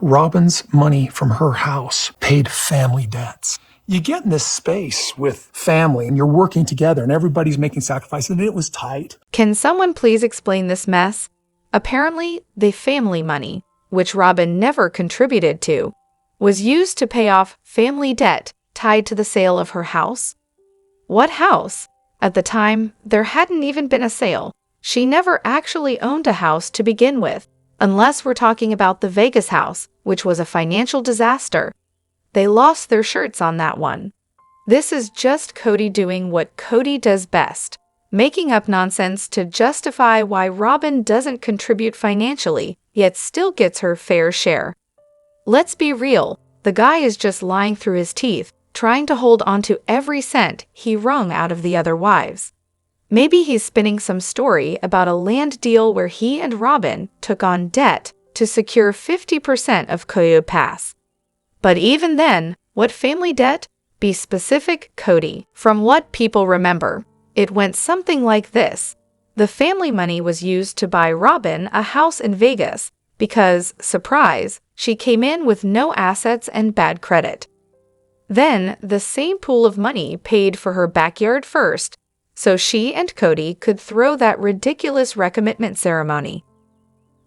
Robyn's money from her house paid family debts. You get in this space with family and you're working together and everybody's making sacrifices and it was tight. Can someone please explain this mess? Apparently, the family money, which Robyn never contributed to, was used to pay off family debt tied to the sale of her house. What house? At the time, there hadn't even been a sale. She never actually owned a house to begin with, unless we're talking about the Vegas house, which was a financial disaster. They lost their shirts on that one. This is just Kody doing what Kody does best, making up nonsense to justify why Robyn doesn't contribute financially, yet still gets her fair share. Let's be real, the guy is just lying through his teeth, trying to hold onto every cent he wrung out of the other wives. Maybe he's spinning some story about a land deal where he and Robyn took on debt to secure 50% of Kody Pass. But even then, what family debt? Be specific, Kody. From what people remember, it went something like this. The family money was used to buy Robyn a house in Vegas because, surprise, she came in with no assets and bad credit. Then, the same pool of money paid for her backyard first, so she and Kody could throw that ridiculous recommitment ceremony.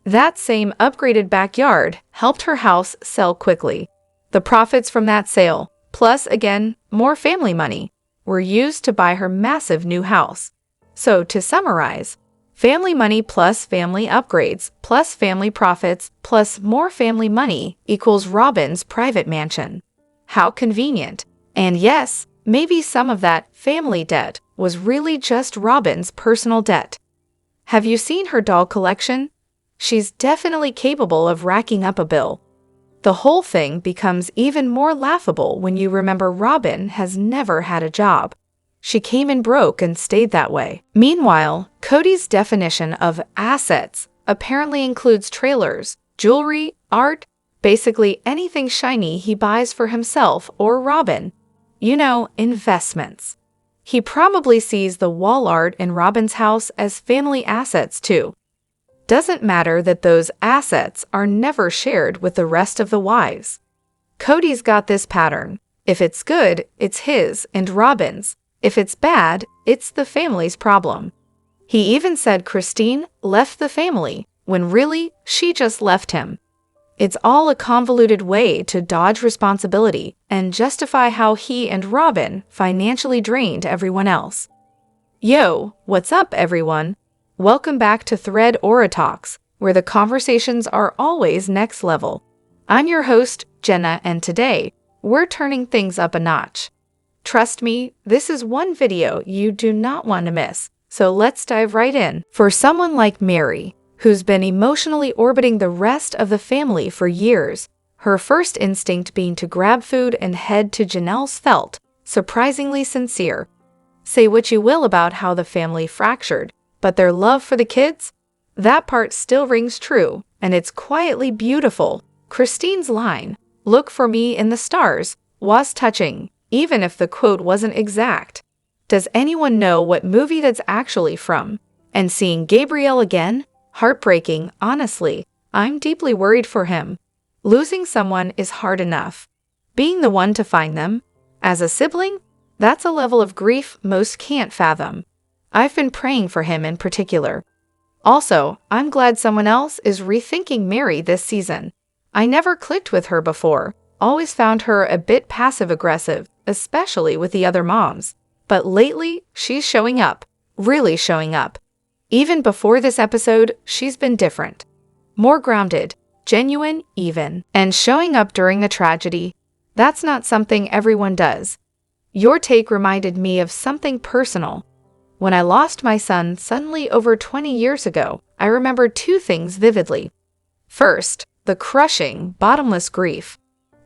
That same upgraded backyard helped her house sell quickly. The profits from that sale, plus, again, more family money, were used to buy her massive new house. So, to summarize, family money plus family upgrades plus family profits plus more family money equals Robyn's private mansion. How convenient. And yes, maybe some of that family debt was really just Robyn's personal debt. Have you seen her doll collection? She's definitely capable of racking up a bill. The whole thing becomes even more laughable when you remember Robyn has never had a job. She came in broke and stayed that way. Meanwhile, Kody's definition of assets apparently includes trailers, jewelry, art, basically anything shiny he buys for himself or Robyn. You know, investments. He probably sees the wall art in Robyn's house as family assets too. Doesn't matter that those assets are never shared with the rest of the wives. Kody's got this pattern. If it's good, it's his and Robyn's. If it's bad, it's the family's problem. He even said Christine left the family, when really, she just left him. It's all a convoluted way to dodge responsibility and justify how he and Robyn financially drained everyone else. Yo, what's up, everyone? Welcome back to ThreadoraTalks, where the conversations are always next level. I'm your host, Jenna, and today, we're turning things up a notch. Trust me, this is one video you do not want to miss, so let's dive right in. For someone like Mary, who's been emotionally orbiting the rest of the family for years, her first instinct being to grab food and head to Janelle's felt surprisingly sincere. Say what you will about how the family fractured, but their love for the kids? That part still rings true, and it's quietly beautiful. Christine's line, "Look for me in the stars," was touching, even if the quote wasn't exact. Does anyone know what movie that's actually from? And seeing Gabriel again? Heartbreaking, honestly. I'm deeply worried for him. Losing someone is hard enough. Being the one to find them, as a sibling, that's a level of grief most can't fathom. I've been praying for him in particular. Also, I'm glad someone else is rethinking Mary this season. I never clicked with her before, always found her a bit passive-aggressive, especially with the other moms. But lately, she's showing up, really showing up. Even before this episode, she's been different. More grounded, genuine even, and showing up during the tragedy. That's not something everyone does. Your take reminded me of something personal. When I lost my son suddenly over 20 years ago, I remember two things vividly. First, the crushing, bottomless grief.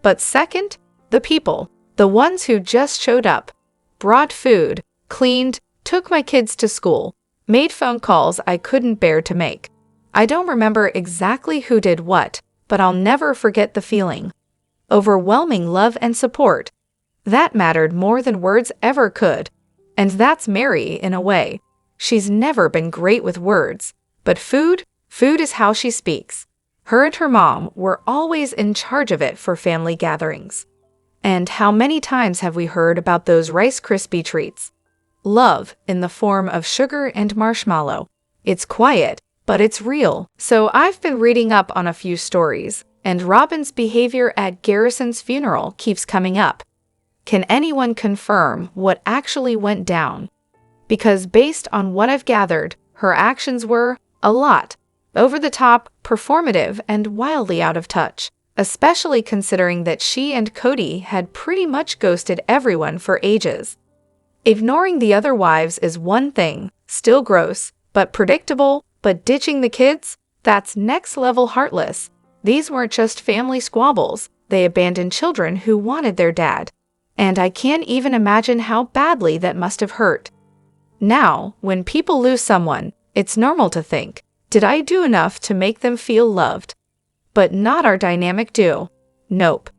But second, the people, the ones who just showed up, brought food, cleaned, took my kids to school, made phone calls I couldn't bear to make. I don't remember exactly who did what, but I'll never forget the feeling. Overwhelming love and support. That mattered more than words ever could. And that's Mary in a way. She's never been great with words, but food is how she speaks. Her and her mom were always in charge of it for family gatherings. And how many times have we heard about those Rice Krispie treats? Love in the form of sugar and marshmallow. It's quiet, but it's real. So I've been reading up on a few stories, and Robyn's behavior at Garrison's funeral keeps coming up. Can anyone confirm what actually went down? Because based on what I've gathered, her actions were a lot over the top, performative, and wildly out of touch, especially considering that she and Kody had pretty much ghosted everyone for ages. Ignoring the other wives is one thing, still gross, but predictable, but ditching the kids? That's next level heartless. These weren't just family squabbles, they abandoned children who wanted their dad. And I can't even imagine how badly that must have hurt. Now, when people lose someone, it's normal to think, did I do enough to make them feel loved? But not our dynamic duo. Nope.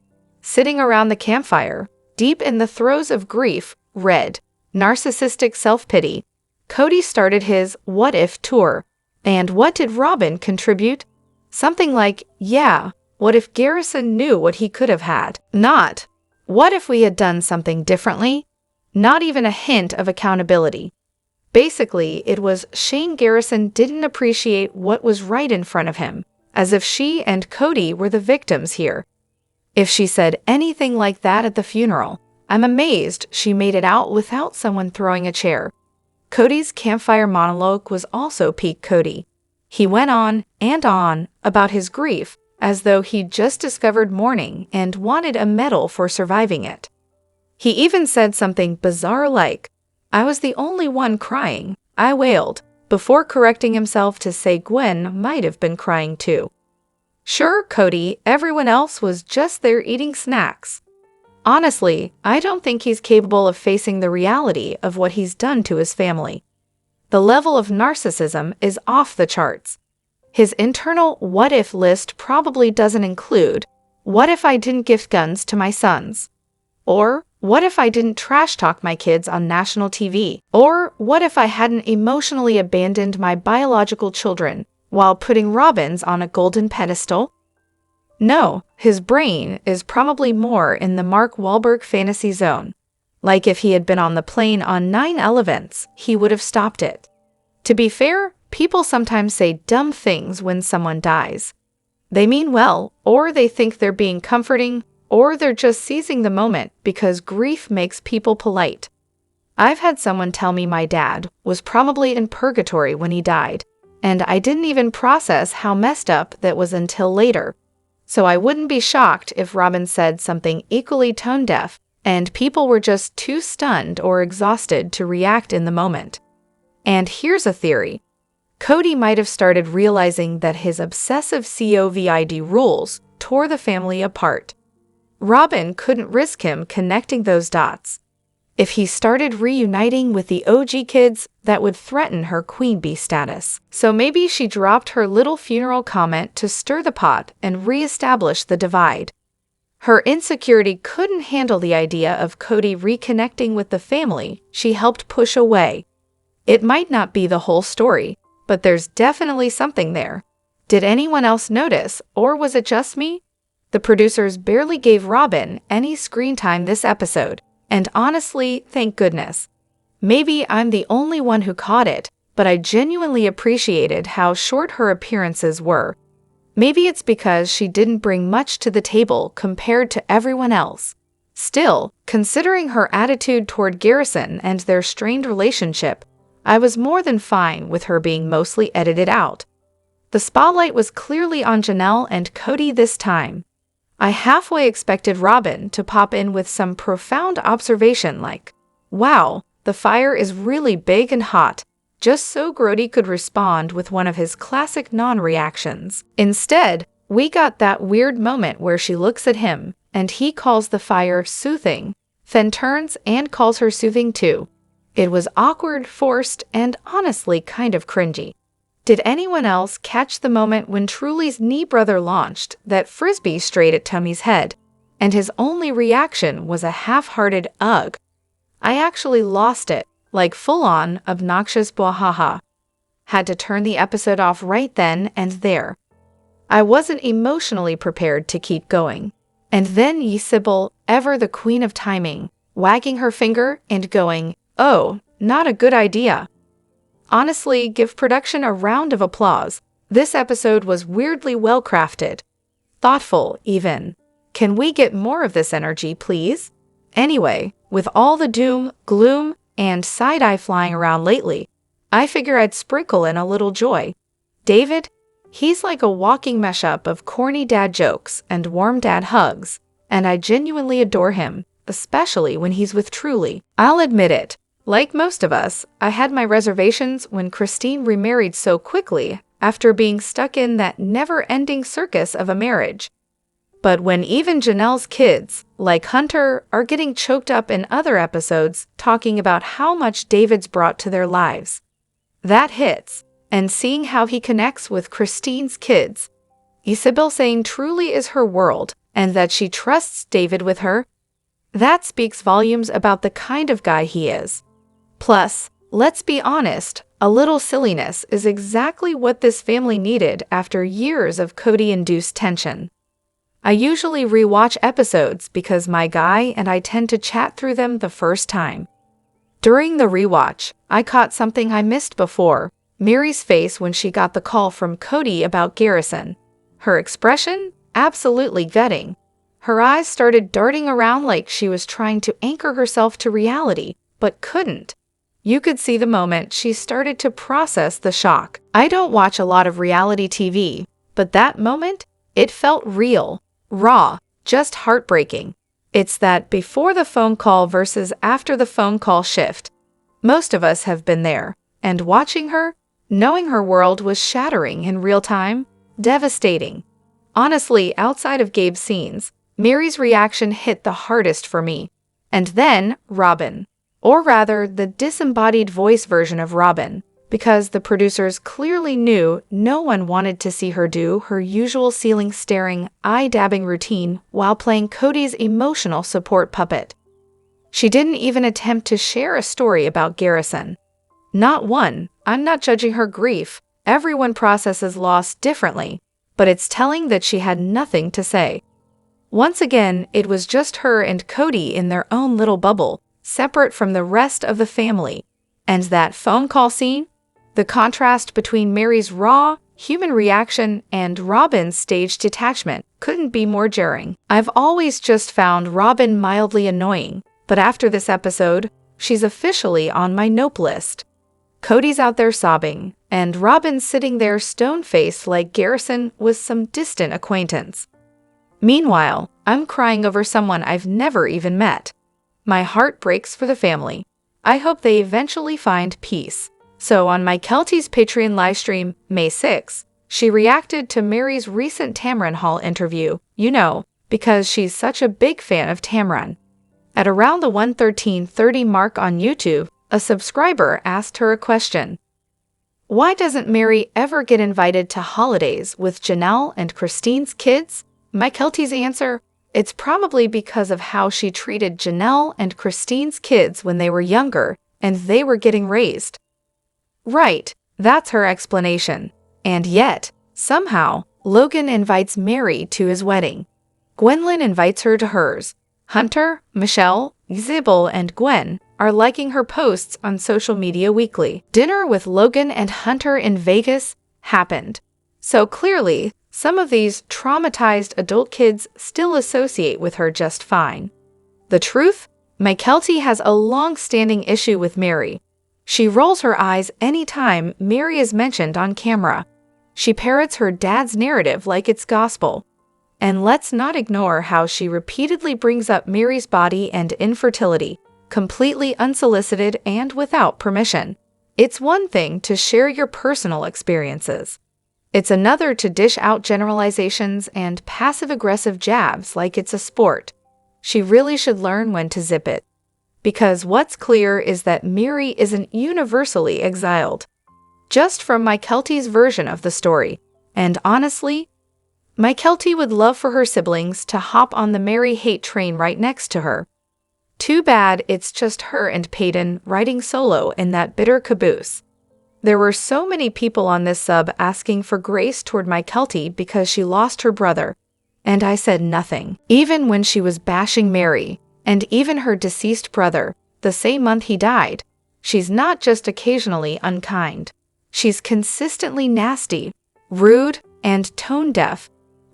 Sitting around the campfire, deep in the throes of grief, red, narcissistic self-pity, Kody started his What If tour. And what did Robyn contribute? Something like, yeah, what if Garrison knew what he could have had? Not, what if we had done something differently? Not even a hint of accountability. Basically, it was Shane Garrison didn't appreciate what was right in front of him, as if she and Kody were the victims here. If she said anything like that at the funeral, I'm amazed she made it out without someone throwing a chair. Kody's campfire monologue was also peak Kody. He went on and on about his grief as though he'd just discovered mourning and wanted a medal for surviving it. He even said something bizarre like, I was the only one crying, I wailed, before correcting himself to say Gwen might have been crying too. Sure, Kody, everyone else was just there eating snacks. Honestly, I don't think he's capable of facing the reality of what he's done to his family. The level of narcissism is off the charts. His internal what-if list probably doesn't include, what if I didn't gift guns to my sons? Or, what if I didn't trash talk my kids on national TV? Or, what if I hadn't emotionally abandoned my biological children while putting Robyn's on a golden pedestal? No, his brain is probably more in the Mark Wahlberg fantasy zone. Like if he had been on the plane on 9 elephants, he would have stopped it. To be fair, people sometimes say dumb things when someone dies. They mean well, or they think they're being comforting, or they're just seizing the moment because grief makes people polite. I've had someone tell me my dad was probably in purgatory when he died, and I didn't even process how messed up that was until later. So I wouldn't be shocked if Robyn said something equally tone-deaf, and people were just too stunned or exhausted to react in the moment. And here's a theory. Kody might have started realizing that his obsessive COVID rules tore the family apart. Robyn couldn't risk him connecting those dots. If he started reuniting with the OG kids, that would threaten her queen bee status. So maybe she dropped her little funeral comment to stir the pot and reestablish the divide. Her insecurity couldn't handle the idea of Kody reconnecting with the family she helped push away. It might not be the whole story, but there's definitely something there. Did anyone else notice, or was it just me? The producers barely gave Robyn any screen time this episode, and honestly, thank goodness. Maybe I'm the only one who caught it, but I genuinely appreciated how short her appearances were. Maybe it's because she didn't bring much to the table compared to everyone else. Still, considering her attitude toward Garrison and their strained relationship, I was more than fine with her being mostly edited out. The spotlight was clearly on Janelle and Kody this time. I halfway expected Robyn to pop in with some profound observation like, wow, the fire is really big and hot, just so Kody could respond with one of his classic non-reactions. Instead, we got that weird moment where she looks at him, and he calls the fire soothing, then turns and calls her soothing too. It was awkward, forced, and honestly kind of cringy. Did anyone else catch the moment when Truly's knee brother launched that frisbee straight at Tummy's head, and his only reaction was a half-hearted ugh? I actually lost it, like full-on, obnoxious bwahaha. Had to turn the episode off right then and there. I wasn't emotionally prepared to keep going. And then Ysabel, ever the queen of timing, wagging her finger and going, "Oh, not a good idea." Honestly, give production a round of applause. This episode was weirdly well crafted. Thoughtful, even. Can we get more of this energy, please? Anyway, with all the doom, gloom, and side-eye flying around lately, I figure I'd sprinkle in a little joy. David? He's like a walking mashup of corny dad jokes and warm dad hugs, and I genuinely adore him, especially when he's with Truly. I'll admit it. Like most of us, I had my reservations when Christine remarried so quickly after being stuck in that never-ending circus of a marriage. But when even Janelle's kids, like Hunter, are getting choked up in other episodes talking about how much David's brought to their lives, that hits. And seeing how he connects with Christine's kids, Ysabel saying Truly is her world and that she trusts David with her, that speaks volumes about the kind of guy he is. Plus, let's be honest, a little silliness is exactly what this family needed after years of Kody-induced tension. I usually rewatch episodes because my guy and I tend to chat through them the first time. During the rewatch, I caught something I missed before: Mary's face when she got the call from Kody about Garrison. Her expression? Absolutely gutting. Her eyes started darting around like she was trying to anchor herself to reality, but couldn't. You could see the moment she started to process the shock. I don't watch a lot of reality TV, but that moment, it felt real, raw, just heartbreaking. It's that before the phone call versus after the phone call shift. Most of us have been there, and watching her, knowing her world was shattering in real time, devastating. Honestly, outside of Gabe's scenes, Mary's reaction hit the hardest for me. And then, Robyn. Or rather, the disembodied voice version of Robyn, because the producers clearly knew no one wanted to see her do her usual ceiling-staring, eye-dabbing routine while playing Kody's emotional support puppet. She didn't even attempt to share a story about Garrison. Not one. I'm not judging her grief. Everyone processes loss differently, but it's telling that she had nothing to say. Once again, it was just her and Kody in their own little bubble, separate from the rest of the family. And that phone call scene? The contrast between Mary's raw, human reaction and Robyn's staged detachment couldn't be more jarring. I've always just found Robyn mildly annoying, but after this episode, she's officially on my nope list. Kody's out there sobbing, and Robyn's sitting there stone-faced like Garrison was some distant acquaintance. Meanwhile, I'm crying over someone I've never even met. My heart breaks for the family. I hope they eventually find peace. So on my Kelty's Patreon livestream, May 6, she reacted to Mary's recent Tamron Hall interview, because she's such a big fan of Tamron. At around the 1:13:30 mark on YouTube, a subscriber asked her a question. Why doesn't Mary ever get invited to holidays with Janelle and Christine's kids? My Kelty's answer: it's probably because of how she treated Janelle and Christine's kids when they were younger and they were getting raised. Right, that's her explanation. And yet, somehow, Logan invites Mary to his wedding. Gwendolyn invites her to hers. Hunter, Michelle, Ysabel, and Gwen are liking her posts on social media weekly. Dinner with Logan and Hunter in Vegas happened. So clearly, some of these traumatized adult kids still associate with her just fine. The truth? My Kelty has a long-standing issue with Mary. She rolls her eyes anytime Mary is mentioned on camera. She parrots her dad's narrative like it's gospel. And let's not ignore how she repeatedly brings up Mary's body and infertility, completely unsolicited and without permission. It's one thing to share your personal experiences. It's another to dish out generalizations and passive-aggressive jabs like it's a sport. She really should learn when to zip it. Because what's clear is that Mary isn't universally exiled. Just from my Kelty's version of the story. And honestly, my Kelty would love for her siblings to hop on the Mary hate train right next to her. Too bad it's just her and Peyton riding solo in that bitter caboose. There were so many people on this sub asking for grace toward my Keltie because she lost her brother, and I said nothing. Even when she was bashing Mary, and even her deceased brother, the same month he died, she's not just occasionally unkind. She's consistently nasty, rude, and tone-deaf.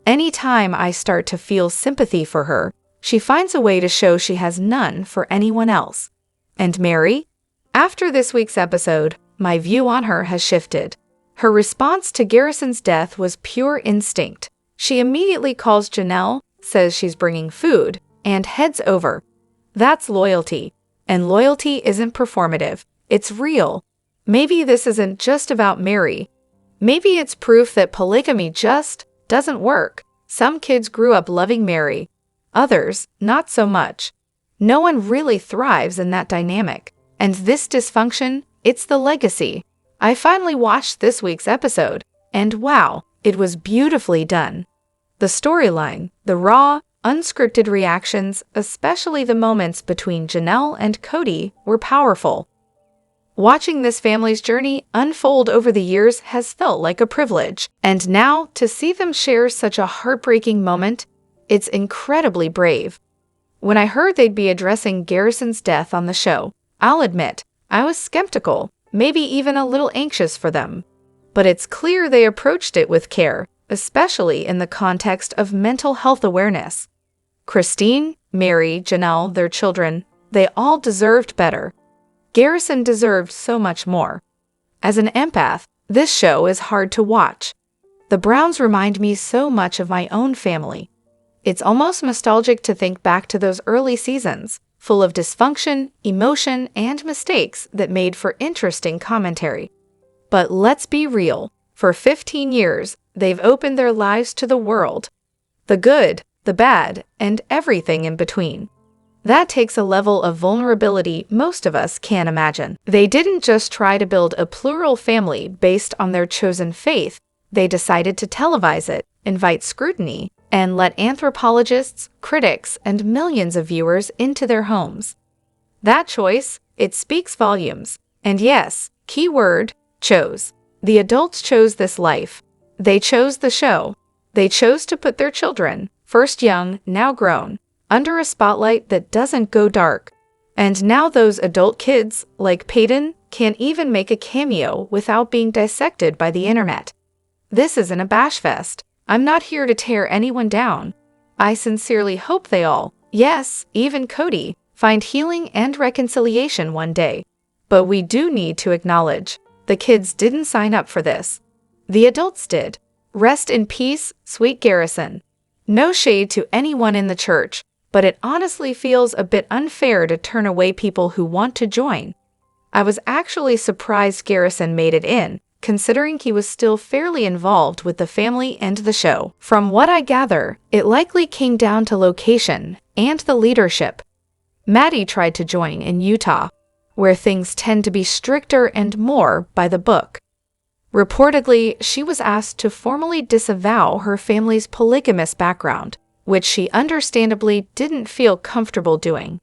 Anytime I start to feel sympathy for her, she finds a way to show she has none for anyone else. And Mary? After this week's episode, my view on her has shifted. Her response to Garrison's death was pure instinct. She immediately calls Janelle, says she's bringing food, and heads over. That's loyalty. And loyalty isn't performative. It's real. Maybe this isn't just about Mary. Maybe it's proof that polygamy just doesn't work. Some kids grew up loving Mary. Others, not so much. No one really thrives in that dynamic. And this dysfunction, it's the legacy. I finally watched this week's episode, and wow, it was beautifully done. The storyline, the raw, unscripted reactions, especially the moments between Janelle and Kody, were powerful. Watching this family's journey unfold over the years has felt like a privilege, and now to see them share such a heartbreaking moment, it's incredibly brave. When I heard they'd be addressing Garrison's death on the show, I'll admit, I was skeptical, maybe even a little anxious for them. But it's clear they approached it with care, especially in the context of mental health awareness. Christine, Mary, Janelle, their children, they all deserved better. Garrison deserved so much more. As an empath, this show is hard to watch. The Browns remind me so much of my own family. It's almost nostalgic to think back to those early seasons, full of dysfunction, emotion, and mistakes that made for interesting commentary. But let's be real, for 15 years, they've opened their lives to the world. The good, the bad, and everything in between. That takes a level of vulnerability most of us can't imagine. They didn't just try to build a plural family based on their chosen faith. They decided to televise it, invite scrutiny, and let anthropologists, critics, and millions of viewers into their homes. That choice, it speaks volumes. And yes, key word, chose. The adults chose this life. They chose the show. They chose to put their children, first young, now grown, under a spotlight that doesn't go dark. And now those adult kids, like Peyton, can't even make a cameo without being dissected by the internet. This isn't a bash fest. I'm not here to tear anyone down. I sincerely hope they all, yes, even Kody, find healing and reconciliation one day. But we do need to acknowledge, the kids didn't sign up for this. The adults did. Rest in peace, sweet Garrison. No shade to anyone in the church, but it honestly feels a bit unfair to turn away people who want to join. I was actually surprised Garrison made it in, considering he was still fairly involved with the family and the show. From what I gather, it likely came down to location and the leadership. Maddie tried to join in Utah, where things tend to be stricter and more by the book. Reportedly, she was asked to formally disavow her family's polygamous background, which she understandably didn't feel comfortable doing.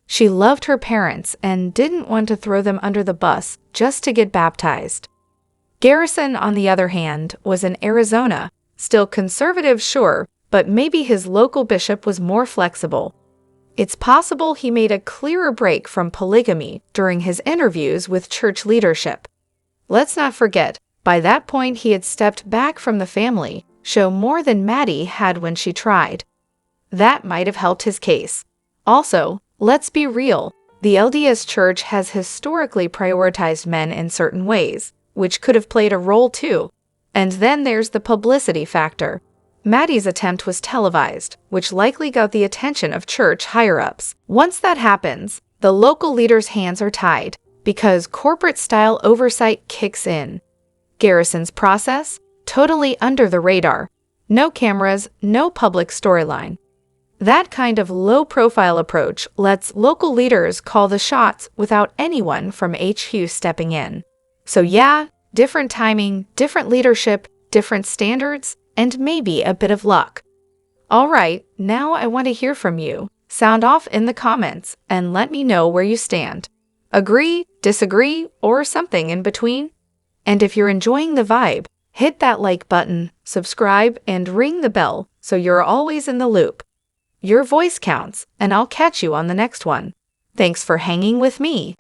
She loved her parents and didn't want to throw them under the bus just to get baptized. Garrison, on the other hand, was in Arizona, still conservative, sure, but maybe his local bishop was more flexible. It's possible he made a clearer break from polygamy during his interviews with church leadership. Let's not forget, by that point he had stepped back from the family show more than Maddie had when she tried. That might have helped his case. Also, let's be real, the LDS Church has historically prioritized men in certain ways, which could have played a role too. And then there's the publicity factor. Maddie's attempt was televised, which likely got the attention of church higher-ups. Once that happens, the local leaders' hands are tied, because corporate-style oversight kicks in. Garrison's process? Totally under the radar. No cameras, no public storyline. That kind of low-profile approach lets local leaders call the shots without anyone from HQ stepping in. So yeah, different timing, different leadership, different standards, and maybe a bit of luck. All right, now I want to hear from you. Sound off in the comments and let me know where you stand. Agree, disagree, or something in between? And if you're enjoying the vibe, hit that like button, subscribe, and ring the bell so you're always in the loop. Your voice counts, and I'll catch you on the next one. Thanks for hanging with me.